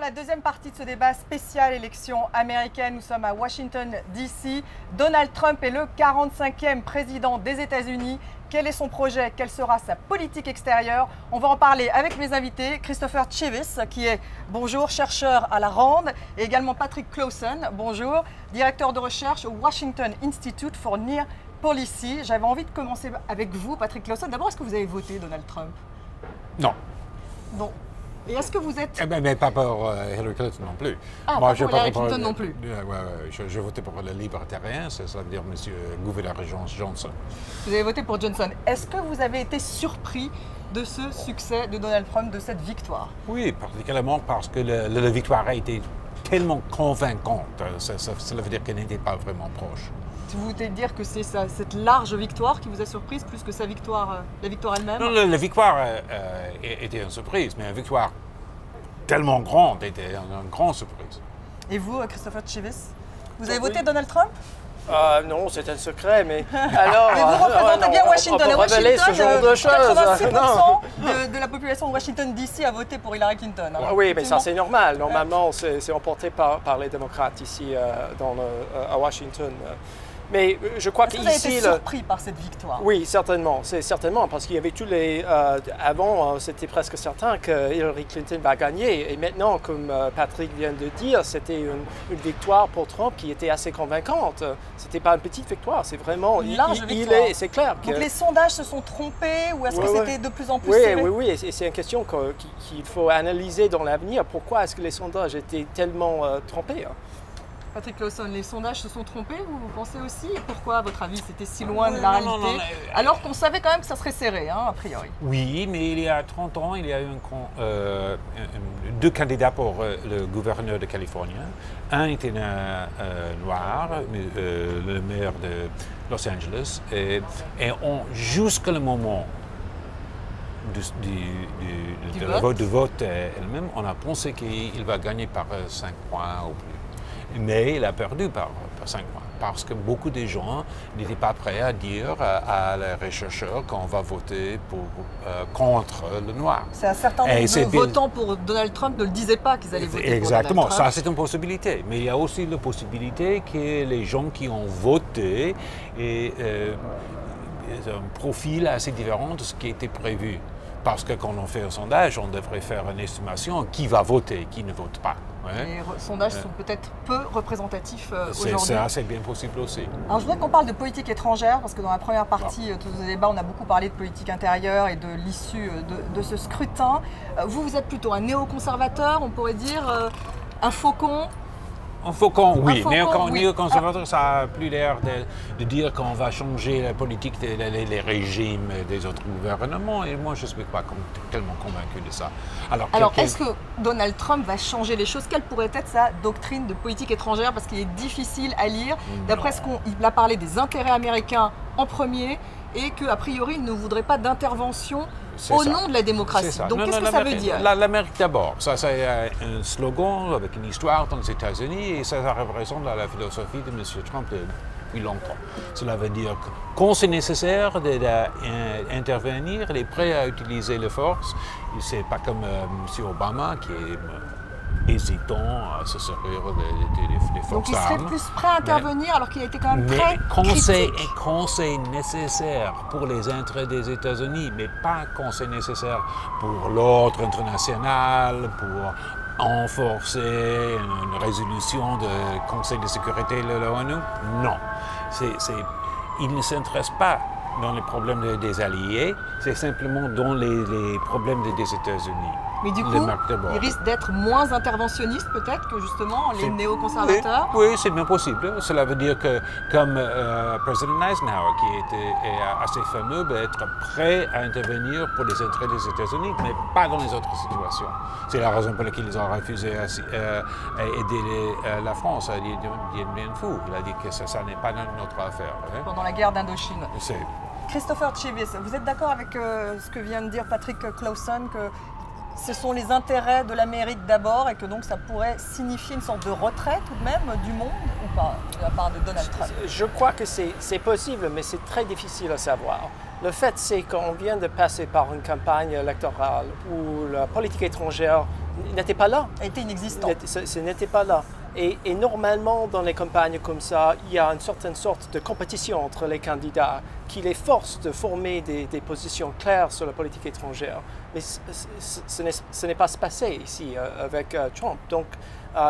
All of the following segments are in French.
la deuxième partie de ce débat spécial élection américaine. Nous sommes à Washington, D.C. Donald Trump est le 45e président des États-Unis. Quel est son projet? Quelle sera sa politique extérieure? On va en parler avec mes invités. Christopher Chivis, qui est, bonjour, chercheur à la RAND, et également Patrick Clausen, bonjour, directeur de recherche au Washington Institute for Near Policy. J'avais envie de commencer avec vous, Patrick Clausen. D'abord, est-ce que vous avez voté Donald Trump? Non. Bon. Et est-ce que vous êtes... Mais pas pour Hillary Clinton non plus. Ah, moi, pas pour Hillary Clinton non plus. Je votais pour le libertarien, c'est-à-dire M. gouverneur Johnson. Vous avez voté pour Johnson. Est-ce que vous avez été surpris de ce succès de Donald Trump, de cette victoire? Oui, particulièrement parce que la victoire a été tellement convaincante. Cela veut dire qu'elle n'était pas vraiment proche. Vous voulez dire que c'est cette large victoire qui vous a surprise plus que sa victoire, la victoire elle-même? Non, la victoire était une surprise, mais une victoire tellement grande était une grande surprise. Et vous, Christopher Chivis, vous avez voté Donald Trump? Non, c'est un secret, mais alors... Mais vous représentez bien Washington. On peut révéler ce genre de choses. 86% de la population de Washington D.C. a voté pour Hillary Clinton. Alors, oui, mais ça c'est normal. Normalement, c'est emporté par les démocrates ici à Washington. Mais je crois qu'ici... Vous avez été surpris par cette victoire? Oui, certainement. C'est certainement parce qu'il y avait tous les... avant, c'était presque certain que Hillary Clinton va gagner. Et maintenant, comme Patrick vient de dire, c'était une victoire pour Trump qui était assez convaincante. C'était pas une petite victoire, c'est vraiment... Une large victoire. C'est clair. Donc les sondages se sont trompés ou est-ce que c'était de plus en plus serré? Oui. Et c'est une question qu'il faut analyser dans l'avenir. Pourquoi est-ce que les sondages étaient tellement trompés? Patrick Clausen, les sondages se sont trompés, vous pensez aussi? Et pourquoi, à votre avis, c'était si loin de la réalité? Alors qu'on savait quand même que ça serait serré, hein, a priori. Oui, mais il y a 30 ans, il y a eu deux candidats pour le gouverneur de Californie. Un était noir, le maire de Los Angeles, et jusqu'à le moment du vote elle-même, on a pensé qu'il va gagner par 5 points ou plus. Mais il a perdu par 5 points, parce que beaucoup de gens n'étaient pas prêts à dire à les chercheurs qu'on va voter contre le noir. C'est un certain nombre de votants pour Donald Trump ne le disaient pas qu'ils allaient voter Exactement, pour Donald Trump. Ça c'est une possibilité. Mais il y a aussi la possibilité que les gens qui ont voté aient un profil assez différent de ce qui était prévu. Parce que quand on fait un sondage, on devrait faire une estimation qui va voter, qui ne vote pas. Ouais. Les sondages sont peut-être peu représentatifs aujourd'hui. C'est bien possible aussi. Alors je voudrais qu'on parle de politique étrangère, parce que dans la première partie de ce débat, on a beaucoup parlé de politique intérieure et de l'issue de ce scrutin. Vous êtes plutôt un néoconservateur, on pourrait dire, un faucon? Un faucon, oui. Néoconservateur, ça a plus l'air de dire qu'on va changer la politique des régimes des autres gouvernements. Et moi, je ne suis pas tellement convaincu de ça. Alors est-ce que Donald Trump va changer les choses? Quelle pourrait être sa doctrine de politique étrangère? Parce qu'il est difficile à lire. D'après ce qu'il a parlé des intérêts américains en premier et qu'a priori, il ne voudrait pas d'intervention au nom de la démocratie. Donc qu'est-ce que ça veut dire? L'Amérique d'abord. Ça, c'est un slogan avec une histoire dans les États-Unis et ça représente la philosophie de M. Trump depuis longtemps. Cela veut dire que quand c'est nécessaire d'intervenir, il est prêt à utiliser les forces. C'est pas comme M. Obama qui est hésitant à se servir des forces. Donc il serait plus prêt à intervenir alors qu'il a été quand même très critique. Quand c'est nécessaire pour les intérêts des États-Unis, mais pas quand c'est nécessaire pour l'ordre international, pour renforcer une résolution du Conseil de sécurité de l'ONU. Non. Il ne s'intéresse pas dans les problèmes des alliés, c'est simplement dans les problèmes des États-Unis. Mais du coup, il risque d'être moins interventionniste peut-être que justement les néoconservateurs? Oui, c'est bien possible. Cela veut dire que comme président Eisenhower, qui était assez fameux, va être prêt à intervenir pour les intérêts des États-Unis, mais pas dans les autres situations. C'est la raison pour laquelle ils ont refusé à aider la France à Dien Bien Phu. Il a dit que ça n'est pas notre affaire. Pendant la guerre d'Indochine. Christopher Chivis, vous êtes d'accord avec ce que vient de dire Patrick Clausen, que ce sont les intérêts de l'Amérique d'abord et que donc ça pourrait signifier une sorte de retrait tout de même du monde ou pas de la part de Donald Trump? Je crois que c'est possible, mais c'est très difficile à savoir. Le fait, c'est qu'on vient de passer par une campagne électorale où la politique étrangère n'était pas là. A été inexistant. Ce n'était pas là. Et normalement, dans les campagnes comme ça, il y a une certaine sorte de compétition entre les candidats qui les force de former des positions claires sur la politique étrangère. Mais ce n'est pas se passé ici avec Trump. Donc,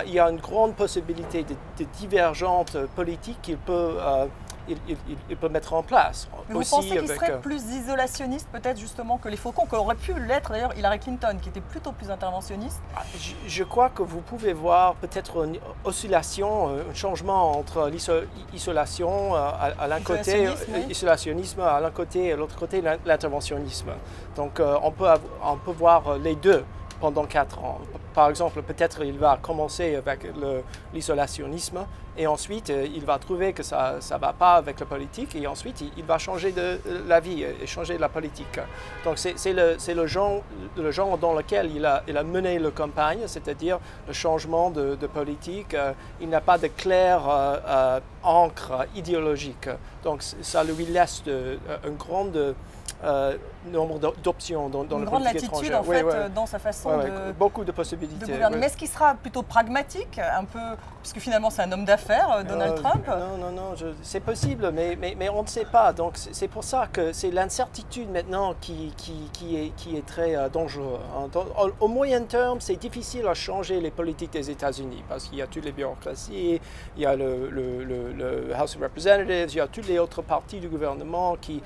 il y a une grande possibilité de divergentes politiques qu'il peut mettre en place. Mais vous pensez qu'il serait plus isolationniste peut-être justement que les Faucons, qu'aurait pu l'être d'ailleurs Hillary Clinton, qui était plutôt plus interventionniste? Je crois que vous pouvez voir peut-être une oscillation, un changement entre l'isolation à l'un côté, isolationnisme à l'un côté et à l'autre côté l'interventionnisme. Donc on peut voir les deux pendant 4 ans. Par exemple, peut-être il va commencer avec l'isolationnisme et ensuite il va trouver que ça ne va pas avec la politique et ensuite il va changer de la vie et changer de la politique. Donc c'est le genre dans lequel il a mené la campagne, c'est-à-dire le changement de politique. Il n'a pas de claire encre idéologique. Donc ça lui laisse un grand nombre d'options dans la politique étrangère. Une grande latitude en fait dans sa façon beaucoup de possibilités. De gouverner. Mais est-ce qu'il sera plutôt pragmatique, un peu, puisque finalement c'est un homme d'affaires, Donald Trump? Non, c'est possible, mais on ne sait pas. Donc c'est pour ça que c'est l'incertitude maintenant qui est très dangereux. Au moyen terme, c'est difficile à changer les politiques des États-Unis parce qu'il y a toutes les bureaucraties, il y a le House of Representatives, il y a toutes les autres parties du gouvernement qui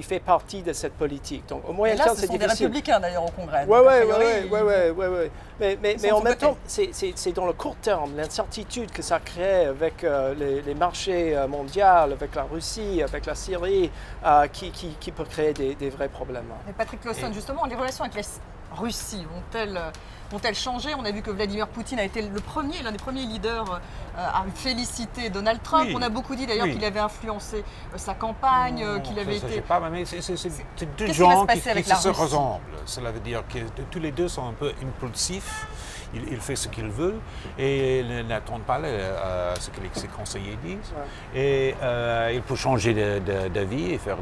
fait partie de cette politique. Donc, au moyen terme, c'est difficile. Ce sont des républicains d'ailleurs au Congrès. Oui. Mais en même temps, c'est dans le court terme, l'incertitude que ça crée avec les marchés mondiaux, avec la Russie, avec la Syrie, qui peut créer des vrais problèmes. Et Patrick Lawson, justement, les relations avec la Russie vont-elles changer? On a vu que Vladimir Poutine a été l'un des premiers leaders à féliciter Donald Trump. Oui. On a beaucoup dit d'ailleurs qu'il avait influencé sa campagne, qu'il avait été... Mais c'est deux gens qui se ressemblent. Cela veut dire que tous les deux sont un peu impulsifs. Il fait ce qu'il veut et n'attend pas ce que ses conseillers disent. Ouais. Et il peut changer d'avis et faire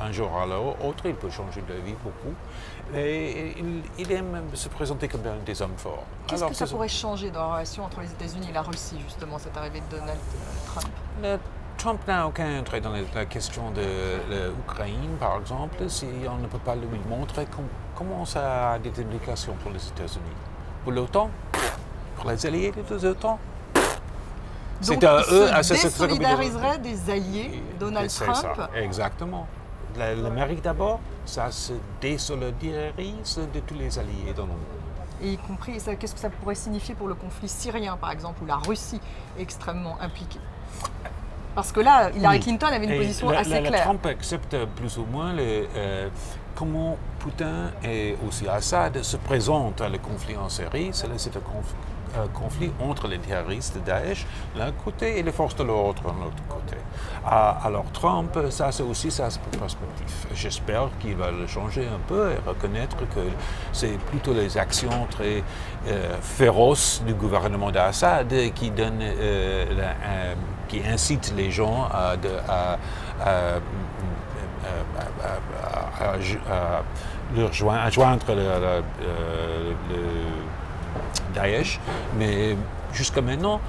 un jour à l'autre, il peut changer d'avis beaucoup. Et il aime se présenter comme des hommes forts. Qu'est-ce que ça pourrait changer dans la relation entre les États-Unis et la Russie, justement, cette arrivée de Donald Trump? Trump n'a aucun intérêt dans la question de l'Ukraine, par exemple, si on ne peut pas lui montrer comment ça a des implications pour les États-Unis. Pour l'OTAN, pour les alliés de l'OTAN. Donc, il se désolidariserait des alliés, Donald Trump. Ça, exactement. L'Amérique d'abord, ça se désolidarise de tous les alliés dans le monde. Et y compris, qu'est-ce que ça pourrait signifier pour le conflit syrien, par exemple, où la Russie est extrêmement impliquée? Parce que là, Hillary Clinton avait une position assez claire. Trump accepte plus ou moins comment Poutine et aussi Assad se présentent à le conflit en Syrie. C'est un conflit entre les terroristes de Daesh d'un côté et les forces de l'ordre de l'autre côté. Alors Trump, ça c'est aussi sa perspective. J'espère qu'il va le changer un peu et reconnaître que c'est plutôt les actions très féroces du gouvernement d'Assad qui incitent les gens à joindre le Daesh, mais jusqu'à maintenant,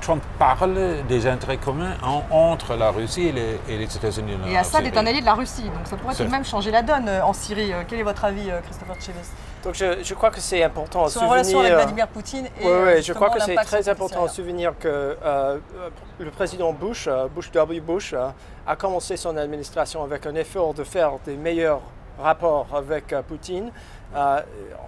Trump parle des intérêts communs entre la Russie et les États-Unis. Et Assad est un allié de la Russie, donc ça pourrait tout de même changer la donne en Syrie. Quel est votre avis, Christopher Tcheves? Donc je crois que c'est important à souvenir... Sur la relation avec Vladimir Poutine et je crois que c'est très important à souvenir que le président Bush W. Bush, a commencé son administration avec un effort de faire des meilleurs rapports avec Poutine.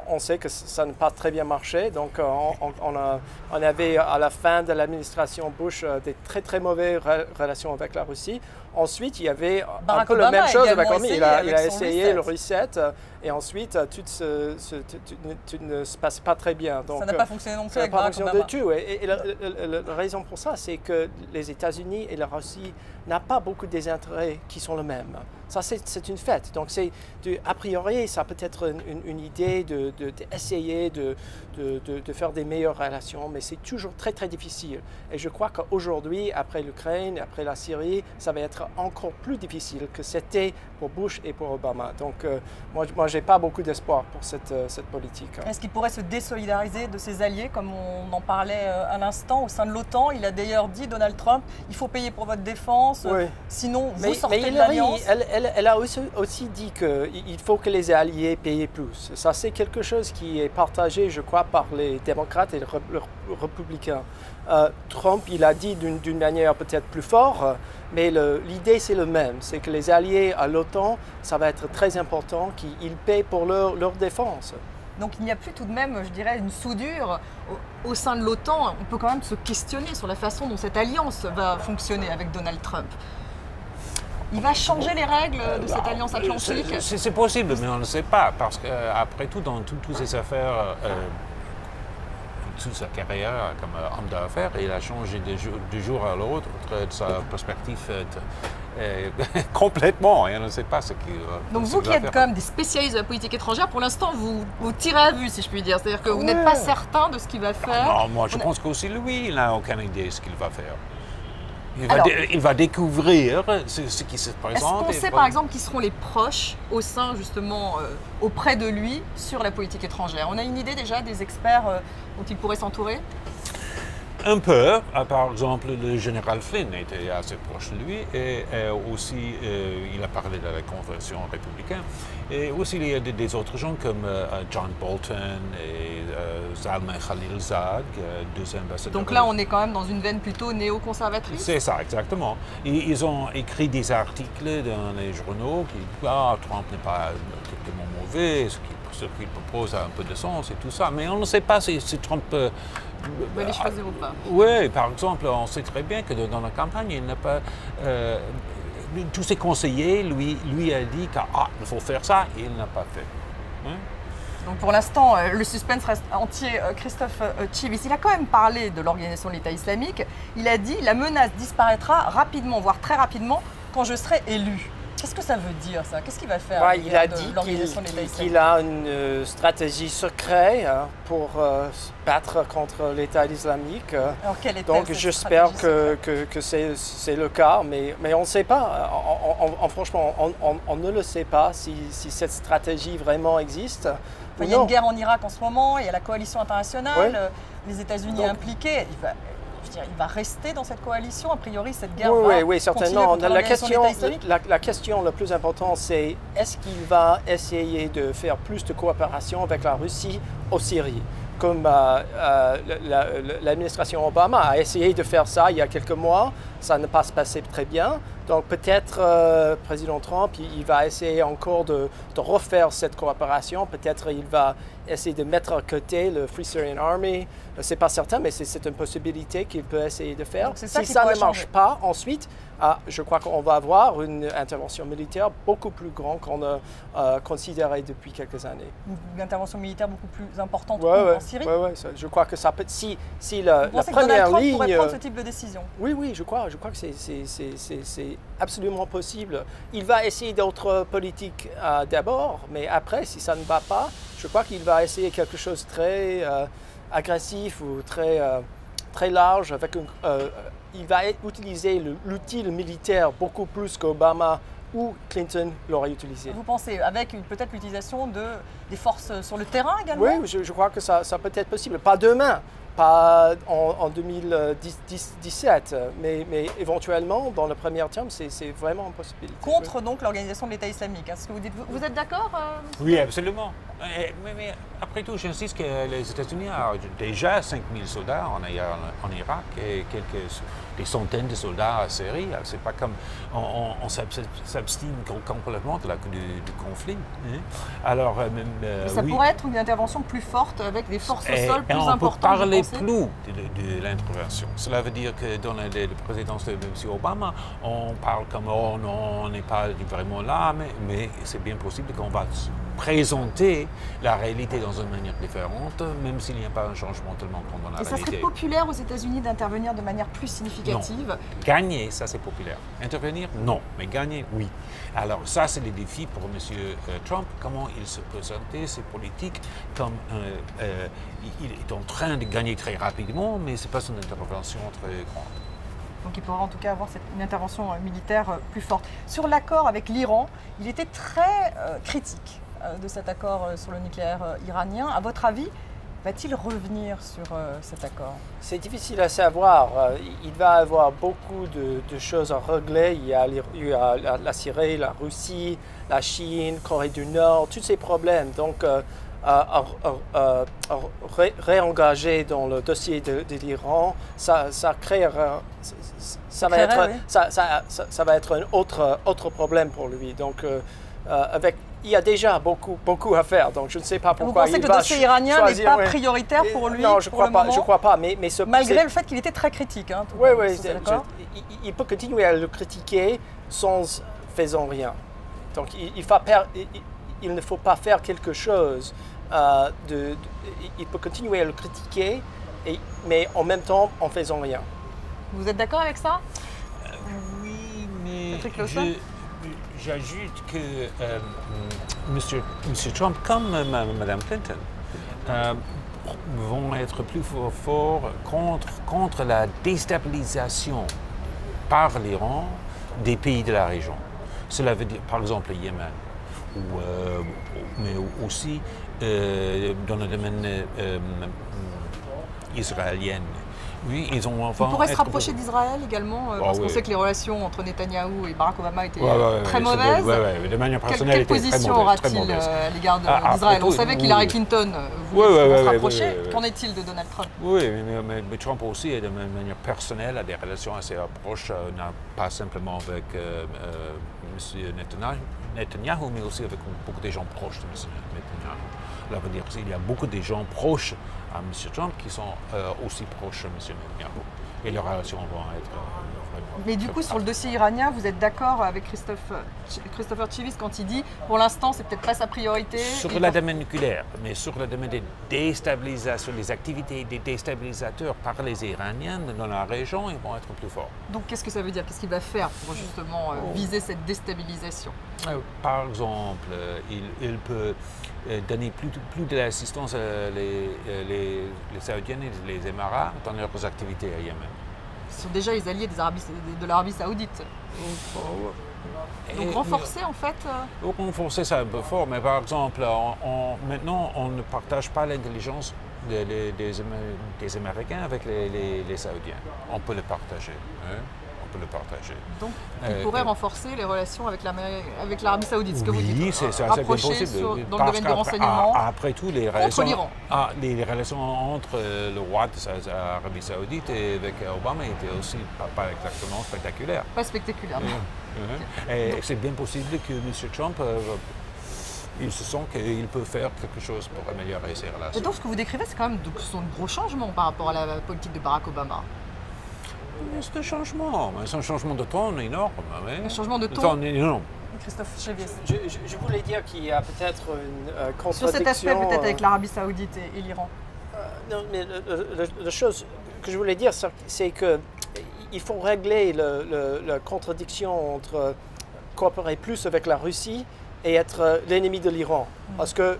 On sait que ça n'a pas très bien marché, donc on avait à la fin de l'administration Bush des très mauvaises relations avec la Russie. Ensuite, il y avait un peu la même chose avec l'Arménie. Il a essayé le reset et ensuite tout ne se passe pas très bien. Donc, ça n'a pas fonctionné non plus avec Barack Obama. Ça n'a pas fonctionné du tout. Et la raison pour ça, c'est que les États-Unis et la Russie n'ont pas beaucoup des intérêts qui sont les mêmes. Ça, c'est une fait. Donc, a priori, ça peut être une idée d'essayer de faire des meilleures relations, mais c'est toujours très difficile. Et je crois qu'aujourd'hui, après l'Ukraine, après la Syrie, ça va être être encore plus difficile que c'était pour Bush et pour Obama. Donc moi je n'ai pas beaucoup d'espoir pour cette politique. Est-ce qu'il pourrait se désolidariser de ses alliés, comme on en parlait à l'instant, au sein de l'OTAN? Il a d'ailleurs dit, Donald Trump, il faut payer pour votre défense, oui. Sinon vous mais sortez de l'alliance. Elle a aussi dit qu'il faut que les alliés payent plus. Ça, c'est quelque chose qui est partagé, je crois, par les démocrates et les républicains. Trump, il a dit d'une manière peut-être plus forte, mais l'idée c'est le même, c'est que les alliés à l'OTAN, ça va être très important qu'ils payent pour leur défense. Donc il n'y a plus tout de même, je dirais, une soudure au sein de l'OTAN. On peut quand même se questionner sur la façon dont cette alliance va fonctionner avec Donald Trump. Il va changer les règles de cette alliance atlantique? C'est possible, mais on ne sait pas, parce qu'après tout, dans toutes ces affaires, toute sa carrière comme homme d'affaires, il a changé du jour à l'autre de sa perspective complètement, et on ne sait pas ce qu'il va faire. Donc vous qui êtes quand même des spécialistes de la politique étrangère, pour l'instant vous tirez à vue, si je puis dire, c'est-à-dire que vous n'êtes pas certain de ce qu'il va faire. Non, moi je pense qu'aussi lui, il n'a aucune idée de ce qu'il va faire. Il va découvrir ce qui se présente. Est-ce qu'on sait par exemple qui seront les proches au sein justement auprès de lui sur la politique étrangère? On a une idée déjà des experts dont il pourrait s'entourer? Un peu, par exemple le général Flynn était assez proche de lui et aussi il a parlé de la convention républicaine et aussi il y a des autres gens comme John Bolton et Zalmay Khalilzad, deux ambassadeurs. Donc là on est quand même dans une veine plutôt néoconservatrice? C'est ça, exactement. Ils ont écrit des articles dans les journaux qui disent Trump n'est pas totalement mauvais, ce qu'il propose a un peu de sens et tout ça, mais on ne sait pas si Trump va les choisir ou pas. Oui, par exemple, on sait très bien que dans la campagne, il n'a pas. Tous ses conseillers lui a dit qu'il faut faire ça, et il n'a pas fait. Hein? Donc pour l'instant, le suspense reste entier. Christophe Chivis, il a quand même parlé de l'organisation de l'État islamique. Il a dit la menace disparaîtra rapidement, voire très rapidement, quand je serai élu. Qu'est-ce que ça veut dire, ça? Qu'est-ce qu'il va faire? Il a dit qu'il a une stratégie secrète pour se battre contre l'État islamique. Alors, quelle est-elle, donc j'espère que c'est le cas, mais on ne sait pas. Franchement, on ne le sait pas si cette stratégie vraiment existe. Il y a une guerre en Irak en ce moment, il y a la coalition internationale, les États-Unis impliqués. Il va rester dans cette coalition, a priori cette guerre oui, certainement. La question la plus importante, c'est est-ce qu'il va essayer de faire plus de coopération avec la Russie en Syrie? Comme l'administration Obama a essayé de faire ça il y a quelques mois, ça n'a pas se passé très bien. Donc peut-être le président Trump, il va essayer encore de refaire cette coopération. Peut-être il va essayer de mettre à côté le Free Syrian Army. Ce n'est pas certain, mais c'est une possibilité qu'il peut essayer de faire. Si ça ne marche pas, ensuite, je crois qu'on va avoir une intervention militaire beaucoup plus grande qu'on a considérée depuis quelques années. Une intervention militaire beaucoup plus importante en Syrie? Oui, je crois que ça peut... Si la première ligne... Vous pourrait prendre ce type de décision? Oui, je crois que c'est absolument possible. Il va essayer d'autres politiques d'abord, mais après, si ça ne va pas, je crois qu'il va essayer quelque chose de très agressif ou très large. Il va utiliser l'outil militaire beaucoup plus qu'Obama ou Clinton l'aurait utilisé. Vous pensez, avec peut-être l'utilisation des forces sur le terrain également? Oui, je crois que ça peut être possible. Pas demain, pas en 2017, mais éventuellement, dans le premier terme, c'est vraiment une possibilité. Contre donc l'organisation de l'État islamique, est-ce que vous êtes d'accord? Oui, absolument. Mais après tout, j'insiste que les États-Unis ont déjà 5000 soldats en Irak et des centaines de soldats en Syrie. C'est pas comme on s'abstient complètement du conflit. Hein? Alors, ça pourrait être une intervention plus forte avec des forces au sol plus importantes. On peut parler plus de l'intervention. Cela veut dire que dans la présidence de M. Obama, on parle comme oh non, on n'est pas vraiment là, mais c'est bien possible qu'on va présenter la réalité dans une manière différente, même s'il n'y a pas un changement tellement grand dans la réalité. Et ça serait populaire aux États-Unis d'intervenir de manière plus significative? Non. Gagner, ça c'est populaire. Intervenir, non. Mais gagner, oui. Alors ça, c'est le défi pour M. Trump. Comment il se présentait, ses politiques, comme il est en train de gagner très rapidement, mais ce n'est pas une intervention très grande. Donc il pourra en tout cas avoir une intervention militaire plus forte. Sur l'accord avec l'Iran, il était très critique de cet accord sur le nucléaire iranien. À votre avis, va-t-il revenir sur cet accord? C'est difficile à savoir. Il va y avoir beaucoup de choses à régler. Il y a la Syrie, la Russie, la Chine, Corée du Nord, tous ces problèmes. Donc, réengager dans le dossier de l'Iran, ça va être un autre problème pour lui. Donc, il y a déjà beaucoup à faire, donc je ne sais pas pourquoi. Vous pensez que le dossier iranien n'est pas prioritaire pour lui? Non, je ne crois pas. Mais malgré le fait qu'il était très critique. Hein, oui, il peut continuer à le critiquer sans faisant rien. Donc il ne faut pas faire quelque chose. Il peut continuer à le critiquer, mais en même temps en faisant rien. Vous êtes d'accord avec ça? Oui, mais j'ajoute que M. Trump, comme Mme Clinton, vont être plus forts contre la déstabilisation par l'Iran des pays de la région. Cela veut dire, par exemple, le Yémen, mais aussi dans le domaine israélien. Oui, ils pourraient se rapprocher d'Israël également, parce qu'on sait que les relations entre Netanyahou et Barack Obama étaient très mauvaises. De manière personnelle, quelle position aura-t-il à l'égard d'Israël? On savait qu'Hillary Clinton voulait se rapprocher. Qu'en est-il de Donald Trump? Oui, mais Trump aussi, de manière personnelle, a des relations assez proches, pas simplement avec M. Netanyahou, mais aussi avec beaucoup de gens proches de M. Netanyahou. Là, veut dire qu'il y a beaucoup de gens proches à M. Trump qui sont aussi proches de M. Netanyahou. Et les relations vont être vraiment... Mais du coup, sur le dossier iranien, vous êtes d'accord avec Christopher Chivis quand il dit, pour l'instant, c'est peut-être pas sa priorité? Sur le domaine nucléaire, mais sur le domaine des déstabilisations, les activités des déstabilisateurs par les Iraniens dans la région, ils vont être plus forts. Donc, qu'est-ce que ça veut dire? Qu'est-ce qu'il va faire pour justement viser cette déstabilisation? Par exemple, il peut donner plus de l'assistance les Saoudiens et les Émirats dans leurs activités à Yémen. Ils sont déjà les alliés de l'Arabie Saoudite. Donc renforcer en fait Renforcer, c'est un peu fort, mais par exemple, maintenant, on ne partage pas l'intelligence des Américains avec les Saoudiens. On peut le partager. Hein? Donc, il pourrait renforcer les relations avec l'Arabie Saoudite, ce que vous dites. Oui, c'est bien possible. Dans le domaine des renseignements. Après tout, les relations entre le roi de l'Arabie Saoudite et avec Obama étaient aussi pas exactement spectaculaires. Pas spectaculaires. Et c'est bien possible que M. Trump il se sent qu'il peut faire quelque chose pour améliorer ses relations. Et donc, ce que vous décrivez, c'est quand même un gros changement par rapport à la politique de Barack Obama. C'est un changement de ton énorme. Oui. Un changement de ton énorme. Christophe Chivis. Je voulais dire qu'il y a peut-être une contradiction... Sur cet aspect peut-être avec l'Arabie Saoudite et l'Iran. Non, mais la chose que je voulais dire, c'est qu'il faut régler la contradiction entre coopérer plus avec la Russie et être l'ennemi de l'Iran. Parce que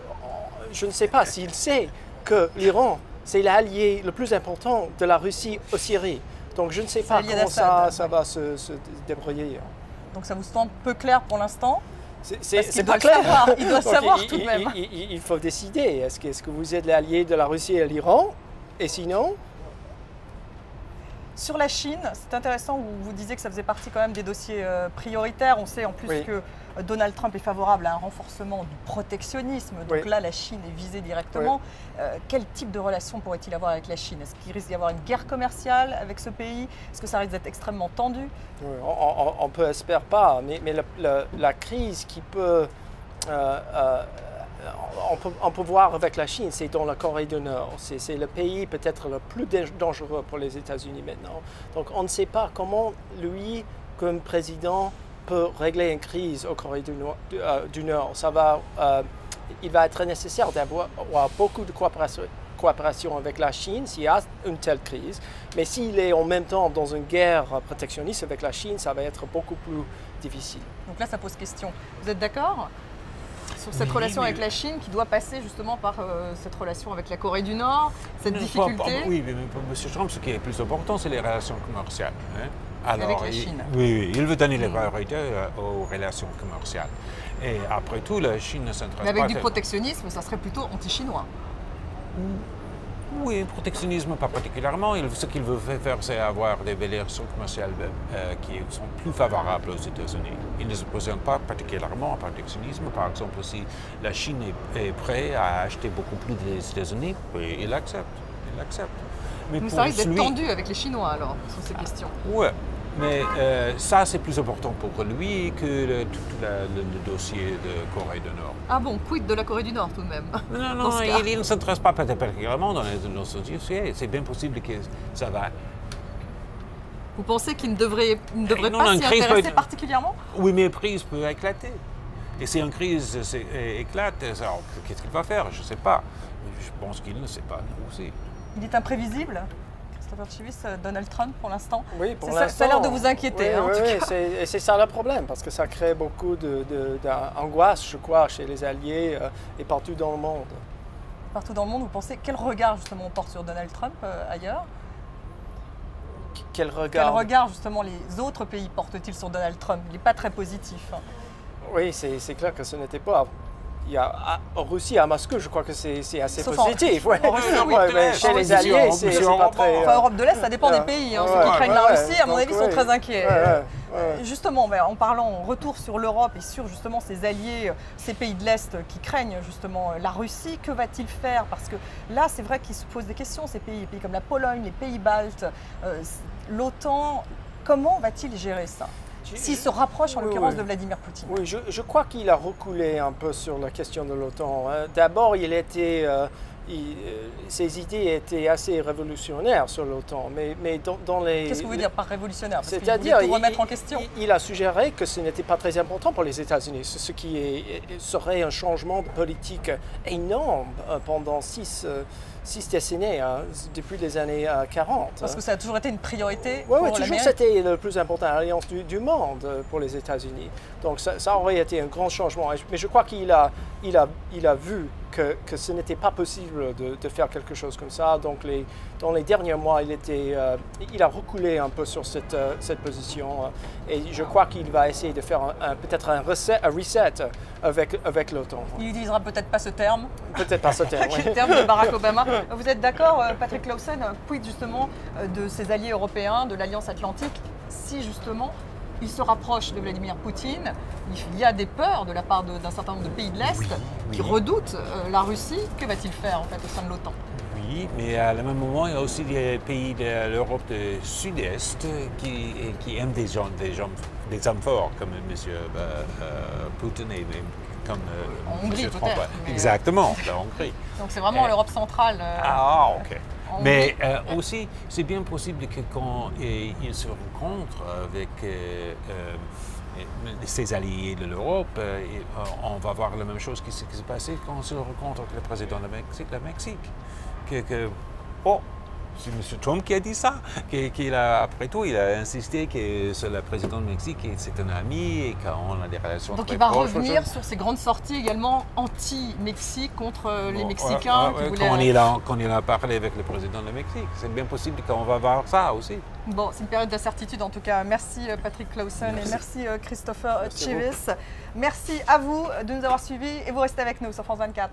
je ne sais pas s'il sait que l'Iran, c'est l'allié le plus important de la Russie au Syrie. Donc je ne sais pas comment ça va se débrouiller. Donc ça vous semble peu clair pour l'instant? C'est pas clair. Il doit savoir tout de même. Il faut décider. Est-ce que vous êtes l'allié de la Russie et l'Iran? Et sinon? Sur la Chine, c'est intéressant, vous disiez que ça faisait partie quand même des dossiers prioritaires. On sait en plus que Donald Trump est favorable à un renforcement du protectionnisme. Donc là, la Chine est visée directement. Quel type de relation pourrait-il avoir avec la Chine? Est-ce qu'il risque d'y avoir une guerre commerciale avec ce pays? Est-ce que ça risque d'être extrêmement tendu? On peut espérer pas, mais la crise qui peut... on peut voir avec la Chine, c'est dans la Corée du Nord. C'est le pays peut-être le plus dangereux pour les États-Unis maintenant. Donc on ne sait pas comment lui, comme président, peut régler une crise au Corée du Nord. Il va être nécessaire d'avoir beaucoup de coopération avec la Chine s'il y a une telle crise. Mais s'il est en même temps dans une guerre protectionniste avec la Chine, ça va être beaucoup plus difficile. Donc là, ça pose question. Vous êtes d'accord sur cette relation avec la Chine qui doit passer justement par cette relation avec la Corée du Nord, cette difficulté? Oui, mais pour M. Trump, ce qui est plus important, c'est les relations commerciales. Hein? avec la Chine. Oui, il veut donner la priorité aux relations commerciales. Et après tout, la Chine ne s'intéresse pas... Mais avec du protectionnisme, ça serait plutôt anti-chinois. Oui, protectionnisme pas particulièrement. Ce qu'il veut faire, c'est avoir des relations commerciales qui sont plus favorables aux États-Unis. Il ne se positionne pas particulièrement en protectionnisme. Par exemple, si la Chine est prête à acheter beaucoup plus des États-Unis, il accepte. Il accepte. Mais ça risque d'être tendu avec les Chinois, alors, sur ces questions. Oui, mais ça, c'est plus important pour lui que tout le dossier de Corée du Nord. Ah bon, quid de la Corée du Nord, tout de même? Non, il ne s'intéresse pas particulièrement dans les dossiers. C'est bien possible que ça va... Vous pensez qu'il ne devrait pas s'y intéresser particulièrement? Oui, mais une crise peut éclater. Et si une crise éclate, qu'est-ce qu'il va faire? Je ne sais pas. Je pense qu'il ne sait pas, nous aussi. Il est imprévisible, Christopher Chivis, Donald Trump, pour l'instant? Oui, pour l'instant. Ça a l'air de vous inquiéter, oui, en tout cas. Et c'est ça le problème, parce que ça crée beaucoup d'angoisse, je crois, chez les alliés et partout dans le monde. Partout dans le monde, vous pensez, quel regard, justement, on porte sur Donald Trump ailleurs? Quel regard, justement, les autres pays portent-ils sur Donald Trump? Il n'est pas très positif. Oui, c'est clair que ce n'était pas... En Russie, à Moscou, je crois que c'est assez positif. En Russie, oui. Mais chez les alliés, c'est pas très... Enfin, Europe de l'Est, ça dépend des pays. Ceux qui craignent la Russie, à mon avis, sont très inquiets. Justement, en retour sur l'Europe et sur justement ces alliés, ces pays de l'Est qui craignent justement la Russie, que va-t-il faire? Parce que là, c'est vrai qu'ils se posent des questions, ces pays comme la Pologne, les pays baltes, l'OTAN. Comment va-t-il gérer ça? S'il se rapproche en l'occurrence de Vladimir Poutine. Oui, je crois qu'il a reculé un peu sur la question de l'OTAN. D'abord, ses idées étaient assez révolutionnaires sur l'OTAN, mais dans les... Qu'est-ce que vous voulez dire par révolutionnaire? C'est-à-dire, il remettre en question. Il a suggéré que ce n'était pas très important pour les États-Unis, ce qui serait un changement de politique énorme pendant six décennies, depuis les années 40. Parce que ça a toujours été une priorité pour l'Amérique. Toujours c'était le plus important, l'alliance du monde pour les États-Unis. Donc ça aurait été un grand changement. Mais je crois qu'il a vu que ce n'était pas possible de faire quelque chose comme ça. Donc dans les derniers mois, il a reculé un peu sur cette position. Et je crois qu'il va essayer de faire peut-être un reset avec l'OTAN. Il n'utilisera peut-être pas ce terme. Peut-être pas ce terme, oui. Le terme de Barack Obama. Vous êtes d'accord, Patrick Clausen, quid justement de ses alliés européens, de l'Alliance Atlantique, si justement il se rapproche de Vladimir Poutine, il y a des peurs de la part d'un certain nombre de pays de l'Est qui redoutent la Russie. Que va-t-il faire en fait au sein de l'OTAN? Oui, mais à le même moment, il y a aussi des pays de l'Europe du Sud-Est qui aiment des hommes forts, comme M. Poutine et comme Hongrie, M. Trump. Mais... Exactement, la Hongrie. Donc c'est vraiment l'Europe centrale. Ok. Mais aussi, c'est bien possible que quand il se rencontre avec ses alliés de l'Europe, on va voir la même chose qui s'est passé quand on se rencontre avec le président du Mexique. C'est M. Trump qui a dit ça, après tout, il a insisté que c'est le président du Mexique, c'est un ami et qu'on a des relations donc très il va proches. revenir sur ces grandes sorties également anti-Mexique contre les Mexicains. Quand il a parlé avec le président du Mexique, c'est bien possible qu'on va voir ça aussi. Bon, c'est une période d'incertitude en tout cas. Merci Patrick Clausen et merci Christopher Chivis. Merci à vous de nous avoir suivis et vous restez avec nous sur France 24.